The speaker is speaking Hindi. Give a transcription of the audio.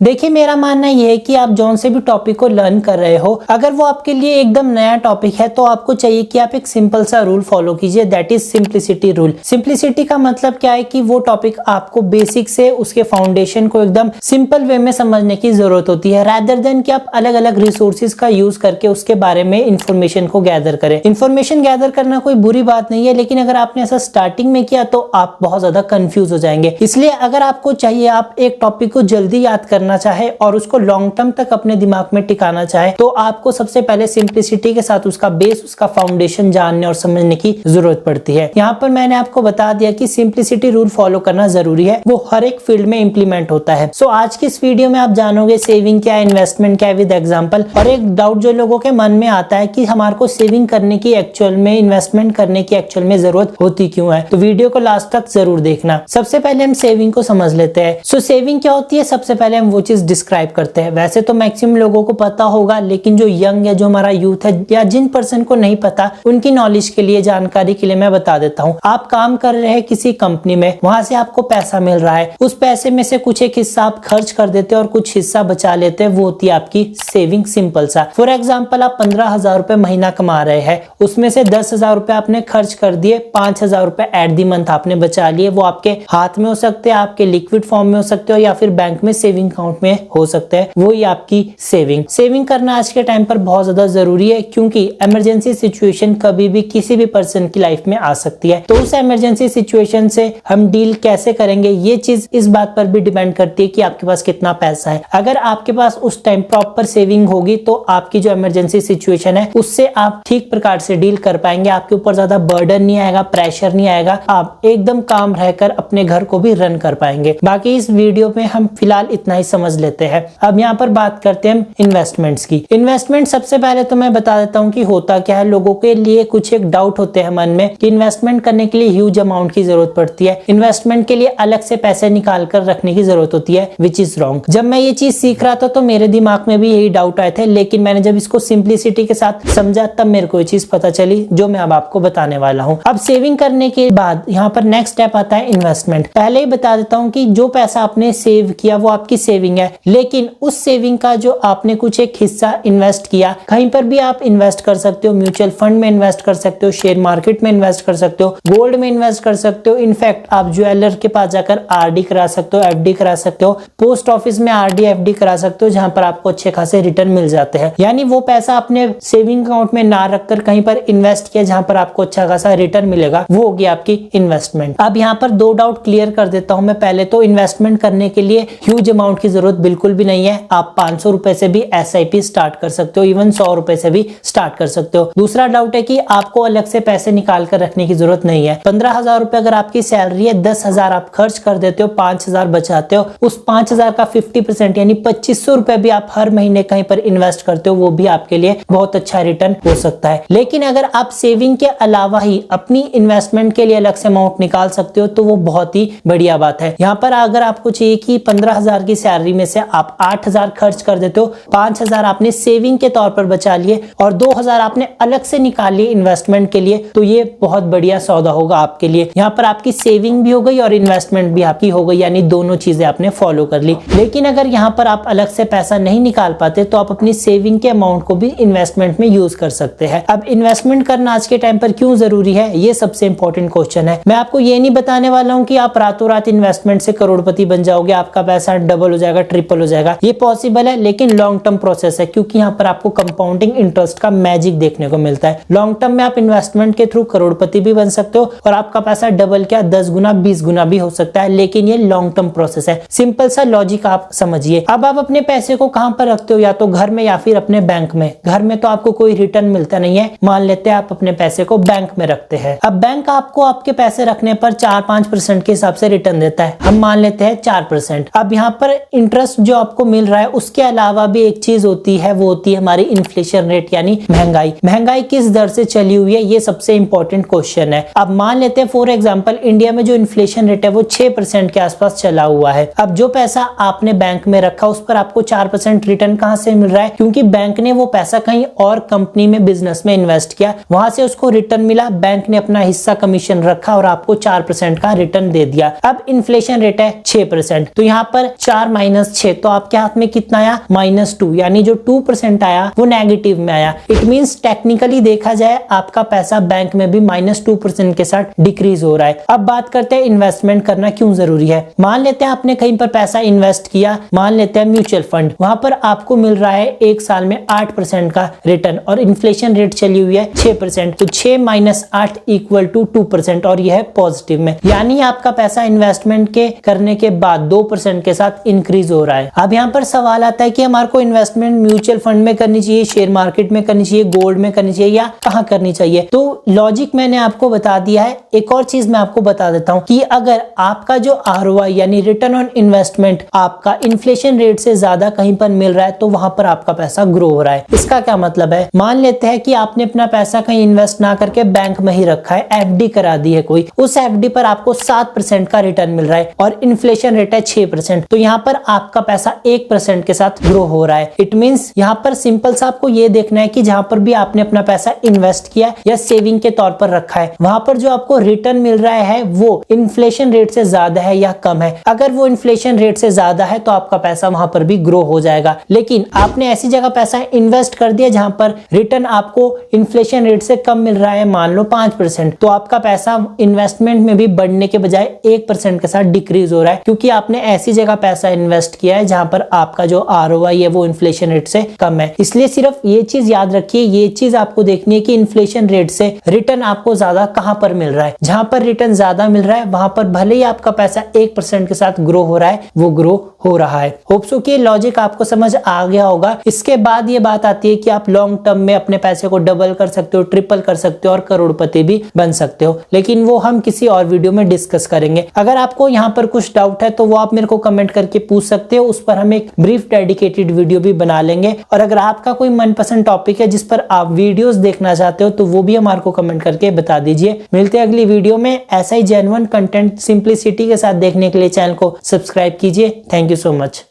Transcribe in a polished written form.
देखिए, मेरा मानना यह है कि आप जौन से भी टॉपिक को लर्न कर रहे हो, अगर वो आपके लिए एकदम नया टॉपिक है तो आपको चाहिए कि आप एक सिंपल सा रूल फॉलो कीजिए, that is simplicity rule. Simplicity का मतलब क्या है कि वो टॉपिक आपको बेसिक से उसके फाउंडेशन को एकदम सिंपल वे में समझने की जरूरत होती है, रादर देन कि आप अलग अलग रिसोर्सेज का यूज करके उसके बारे में इंफॉर्मेशन को गैदर करें। इंफॉर्मेशन गैदर करना कोई बुरी बात नहीं है, लेकिन अगर आपने ऐसा स्टार्टिंग में किया तो आप बहुत ज्यादा कंफ्यूज हो जाएंगे। इसलिए अगर आपको चाहिए आप एक टॉपिक को जल्दी याद करना चाहे और उसको लॉन्ग टर्म तक अपने दिमाग में टिकाना चाहे, तो आपको सबसे पहले सिंप्लिसिटी के साथ उसका बेस, उसका फाउंडेशन जानने और समझने की जरूरत पड़ती है। यहाँ पर मैंने आपको बता दिया कि सिंप्लिसिटी रूल फॉलो करना जरूरी है, वो हर एक फील्ड में इंप्लीमेंट होता है। सो आज की इस वीडियो में आप जानोगे सेविंग क्या है, इन्वेस्टमेंट क्या है विद एग्जांपल। और एक डाउट जो लोगों के मन में आता है कि हमारे को सेविंग करने की एक्चुअल में, इन्वेस्टमेंट करने की एक्चुअल में जरूरत होती क्यों है, तो वीडियो को लास्ट तक जरूर देखना। सबसे पहले हम सेविंग को समझ लेते हैं। सो सेविंग क्या होती है, सबसे पहले हम वो चीज डिस्क्राइब करते हैं। वैसे तो मैक्सिमम लोगों को पता होगा, लेकिन जो यंग है, जो हमारा यूथ है, या जिन पर्सन को नहीं पता, उनकी नॉलेज के लिए, जानकारी के लिए मैं बता देता हूँ। आप काम कर रहे हैं किसी कंपनी में, वहां से आपको पैसा मिल रहा है, उस पैसे में से कुछ एक हिस्सा आप खर्च कर देते हैं और कुछ हिस्सा बचा लेते हैं, वो होती है आपकी सेविंग। सिंपल सा फॉर एग्जाम्पल, आप 15,000 रुपए महीना कमा रहे हैं, उसमें से 10,000 रुपए आपने खर्च कर दिए, 5,000 रुपए एट दी मंथ आपने बचा लिए। वो आपके हाथ में हो सकते हैं, आपके लिक्विड फॉर्म में हो सकते हो, या फिर बैंक में सेविंग अकाउंट में हो सकता है, वो ही आपकी सेविंग करना आज के टाइम पर बहुत ज्यादा जरूरी है, क्योंकि इमरजेंसी सिचुएशन कभी भी किसी भी पर्सन की लाइफ में आ सकती है। तो उस इमरजेंसी सिचुएशन से हम डील कैसे करेंगे, ये चीज इस बात पर भी डिपेंड करती है कि आपके पास कितना पैसा है। अगर आपके पास उस टाइम प्रॉपर सेविंग होगी तो आपकी जो इमरजेंसी सिचुएशन है उससे आप ठीक प्रकार से डील कर पाएंगे, आपके ऊपर ज्यादा बर्डन नहीं आएगा, प्रेशर नहीं आएगा, आप एकदम काम रहकर अपने घर को भी रन कर पाएंगे। बाकी इस वीडियो में हम फिलहाल इतना ही समझ लेते हैं। अब यहाँ पर बात करते हैं इन्वेस्टमेंट्स की। इन्वेस्टमेंट सबसे पहले तो मैं बता देता हूँ कि होता क्या है। लोगों के लिए कुछ एक डाउट होते हैं मन में कि इन्वेस्टमेंट करने के लिए ह्यूज अमाउंट की जरूरत पड़ती है, इन्वेस्टमेंट के लिए अलग से पैसे निकाल कर रखने की जरूरत होती है, विच इज रॉन्ग। जब मैं ये चीज सीख रहा था तो मेरे दिमाग में भी यही डाउट आए थे, लेकिन मैंने जब इसको सिंप्लिसिटी के साथ समझा तब मेरे को ये चीज पता चली जो मैं अब आपको बताने वाला हूँ। अब सेविंग करने के बाद यहाँ पर नेक्स्ट स्टेप आता है इन्वेस्टमेंट। पहले ही बता देता हूँ कि जो पैसा आपने सेव किया वो आपकी सेविंग है, लेकिन उस सेविंग का जो आपने कुछ एक हिस्सा इन्वेस्ट किया, कहीं पर भी आप इन्वेस्ट कर सकते हो, म्यूचुअल फंड में इन्वेस्ट कर सकते हो, शेयर मार्केट में इन्वेस्ट कर सकते हो, गोल्ड में इन्वेस्ट कर सकते हो, इनफैक्ट आप ज्वेलर के पास जाकर आरडी करा सकते हो, एफडी करा सकते हो, पोस्ट ऑफिस में आरडी एफडी करा सकते हो, जहां पर आपको अच्छे खासे रिटर्न मिल जाते हैं। यानी वो पैसा अपने सेविंग अकाउंट में ना रखकर कहीं पर इन्वेस्ट किया जहां पर आपको अच्छा खासा रिटर्न मिलेगा, वो होगी आपकी इन्वेस्टमेंट। अब यहाँ पर दो डाउट क्लियर कर देता हूं मैं। पहले तो इन्वेस्टमेंट करने के लिए ह्यूज अमाउंट की जरूरत बिल्कुल भी नहीं है। आप 500 रुपए से भी एसआईपी स्टार्ट कर सकते हो, इवन 100 रुपए से भी स्टार्ट कर सकते हो। दूसरा डाउट है कि आपको अलग से पैसे निकाल कर रखने की जरूरत नहीं है। 15,000 रुपए अगर आपकी सैलरी है, 10,000 आप खर्च कर देते हो, 5,000 बचाते हो, उस 5,000 का 50% यानी 2,500 रुपए भी आप हर महीने कहीं पर इन्वेस्ट करते हो, वो भी आपके लिए बहुत अच्छा रिटर्न हो सकता है। लेकिन अगर आप सेविंग के अलावा ही अपनी इन्वेस्टमेंट के लिए अलग से अमाउंट निकाल सकते हो तो वो बहुत ही बढ़िया बात है। यहाँ पर अगर आपको चाहिए कि 15,000 की सैलरी में से आप 8,000 खर्च कर देते हो, 5,000 आपने सेविंग के तौर पर बचा लिए और 2,000 आपने अलग से निकाल लिए इन्वेस्टमेंट के लिए, तो ये बहुत बढ़िया सौदा होगा आपके लिए। यहाँ पर आपकी सेविंग भी हो गई और इन्वेस्टमेंट भी आपकी हो गई, यानी दोनों चीजें आपने फॉलो कर ली। लेकिन अगर यहाँ पर आप अलग से पैसा नहीं निकाल पाते तो आप अपनी सेविंग के अमाउंट को भी इन्वेस्टमेंट में यूज कर सकते हैं। अब इन्वेस्टमेंट करना आज के टाइम पर क्यों जरूरी है, ये सबसे इंपॉर्टेंट क्वेश्चन है। मैं आपको ये नहीं बताने वाला हूँ कि आप रातों रात इन्वेस्टमेंट से करोड़पति बन जाओगे, आपका पैसा डबल हो जाएगा, ट्रिपल हो जाएगा। ये पॉसिबल है, लेकिन लॉन्ग टर्म प्रोसेस है, क्योंकि यहाँ पर आपको कंपाउंडिंग इंटरेस्ट का मैजिक देखने को मिलता है। लॉन्ग टर्म में आप इन्वेस्टमेंट के थ्रू करोड़पति भी बन सकते हो और आपका पैसा डबल क्या 10 गुना 20 गुना भी हो सकता है, लेकिन ये लॉन्ग टर्म प्रोसेस है। सिंपल सा लॉजिक आप समझिए। अब आप अपने पैसे को कहां पर रखते हो, या तो घर में या फिर अपने बैंक में। घर में तो आपको कोई रिटर्न मिलता नहीं है, मान लेते हैं आप अपने पैसे को बैंक में रखते हैं। अब बैंक आपको आपके पैसे रखने पर 4-5% के हिसाब से रिटर्न देता है, हम मान लेते हैं 4%। अब यहाँ पर इंटरेस्ट जो आपको मिल रहा है उसके अलावा भी एक चीज होती है, वो होती है हमारी इन्फ्लेशन रेट यानी महंगाई। महंगाई किस दर से चली हुई है, ये सबसे इंपॉर्टेंट क्वेश्चन है। अब मान लेते हैं फॉर एग्जांपल इंडिया में जो इन्फ्लेशन रेट है वो 6% के आसपास चला हुआ है। अब जो पैसा आपने बैंक में रखा उस पर आपको 4% रिटर्न कहां से मिल रहा है, क्योंकि बैंक ने वो पैसा कहीं और कंपनी में, बिजनेस में इन्वेस्ट किया, वहां से उसको रिटर्न मिला, बैंक ने अपना हिस्सा कमीशन रखा और आपको 4% का रिटर्न दे दिया। अब इन्फ्लेशन रेट है 6%, तो यहाँ पर 4 -6, तो आपके हाथ में कितना आया -2, यानी जो 2% आया वो नेगेटिव में आया। इट मींस टेक्निकली देखा जाए आपका पैसा बैंक में भी -2% के साथ डिक्रीज हो रहा है। अब बात करते हैं इन्वेस्टमेंट करना क्यों जरूरी है। मान लेते हैं आपने कहीं पर पैसा इन्वेस्ट किया, मान लेते हैं म्यूचुअल फंड, वहां पर आपको मिल रहा है एक साल में 8% का रिटर्न और इन्फ्लेशन रेट चली हुई है 6%, तो 6 - 8 = 2% और यह है पॉजिटिव में, यानी आपका पैसा इन्वेस्टमेंट के करने के बाद 2% के साथ इंक्रीज हो रहा है। अब यहाँ पर सवाल आता है कि हमारे को इन्वेस्टमेंट म्यूचुअल फंड में करनी चाहिए, शेयर मार्केट में करनी चाहिए, गोल्ड में करनी चाहिए या कहाँ करनी चाहिए। तो लॉजिक मैंने आपको बता दिया है। एक और चीज मैं आपको बता देता हूँ कि अगर आपका जो ROI यानी रिटर्न ऑन इन्वेस्टमेंट आपका इन्फ्लेशन रेट से ज्यादा कहीं पर मिल रहा है तो वहां पर आपका पैसा ग्रो हो रहा है। इसका क्या मतलब है, मान लेते हैं कि आपने अपना पैसा कहीं इन्वेस्ट ना करके बैंक में ही रखा है, FD करा दी है कोई, उस FD पर आपको 7% का रिटर्न मिल रहा है और इन्फ्लेशन रेट है 6%, तो यहाँ पर आपका पैसा 1% के साथ ग्रो हो रहा है। इट मींस यहाँ पर सिंपल सा आपको ये देखना है कि जहां पर भी आपने अपना पैसा इन्वेस्ट किया या सेविंग के तौर पर रखा है, वहां पर जो आपको रिटर्न मिल रहा है वो इन्फ्लेशन रेट से ज्यादा है या कम है। अगर वो इन्फ्लेशन रेट से ज्यादा है तो आपका पैसा वहां पर भी ग्रो हो जाएगा। लेकिन आपने ऐसी जगह पैसा इन्वेस्ट कर दिया जहां पर रिटर्न आपको इन्फ्लेशन रेट से कम मिल रहा है, मान लो 5%, तो आपका पैसा इन्वेस्टमेंट में भी बढ़ने के बजाय 1% के साथ डिक्रीज हो रहा है, क्योंकि आपने ऐसी जगह पैसा इन्वेस्ट किया है जहां पर आपका जो ROI है वो इन्फ्लेशन रेट से कम है। इसलिए सिर्फ ये चीज याद रखिए, ये चीज आपको देखनी है कि इन्फ्लेशन रेट से रिटर्न आपको ज्यादा कहां पर मिल रहा है। जहां पर रिटर्न ज्यादा मिल रहा है वहां पर भले ही आपका पैसा 1% के साथ ग्रो हो रहा है, वो ग्रो हो रहा है। होप सो कि लॉजिक आपको समझ आ गया होगा। इसके बाद ये बात आती है कि आप लॉन्ग टर्म में अपने पैसे को डबल कर सकते हो, ट्रिपल कर सकते हो और करोड़पति भी बन सकते हो, लेकिन वो हम किसी और वीडियो में डिस्कस करेंगे। अगर आपको यहाँ पर कुछ डाउट है तो वो आप मेरे को कमेंट करके पूछ सकते हो, उस पर हम एक ब्रीफ डेडिकेटेड वीडियो भी बना लेंगे। और अगर आपका कोई मनपसंद टॉपिक है जिस पर आप वीडियोस देखना चाहते हो तो वो भी हमारे को कमेंट करके बता दीजिए। मिलते हैं अगली वीडियो में। ऐसा ही जेन्युइन कंटेंट सिंप्लिसिटी के साथ देखने के लिए चैनल को सब्सक्राइब कीजिए। Thank you so much.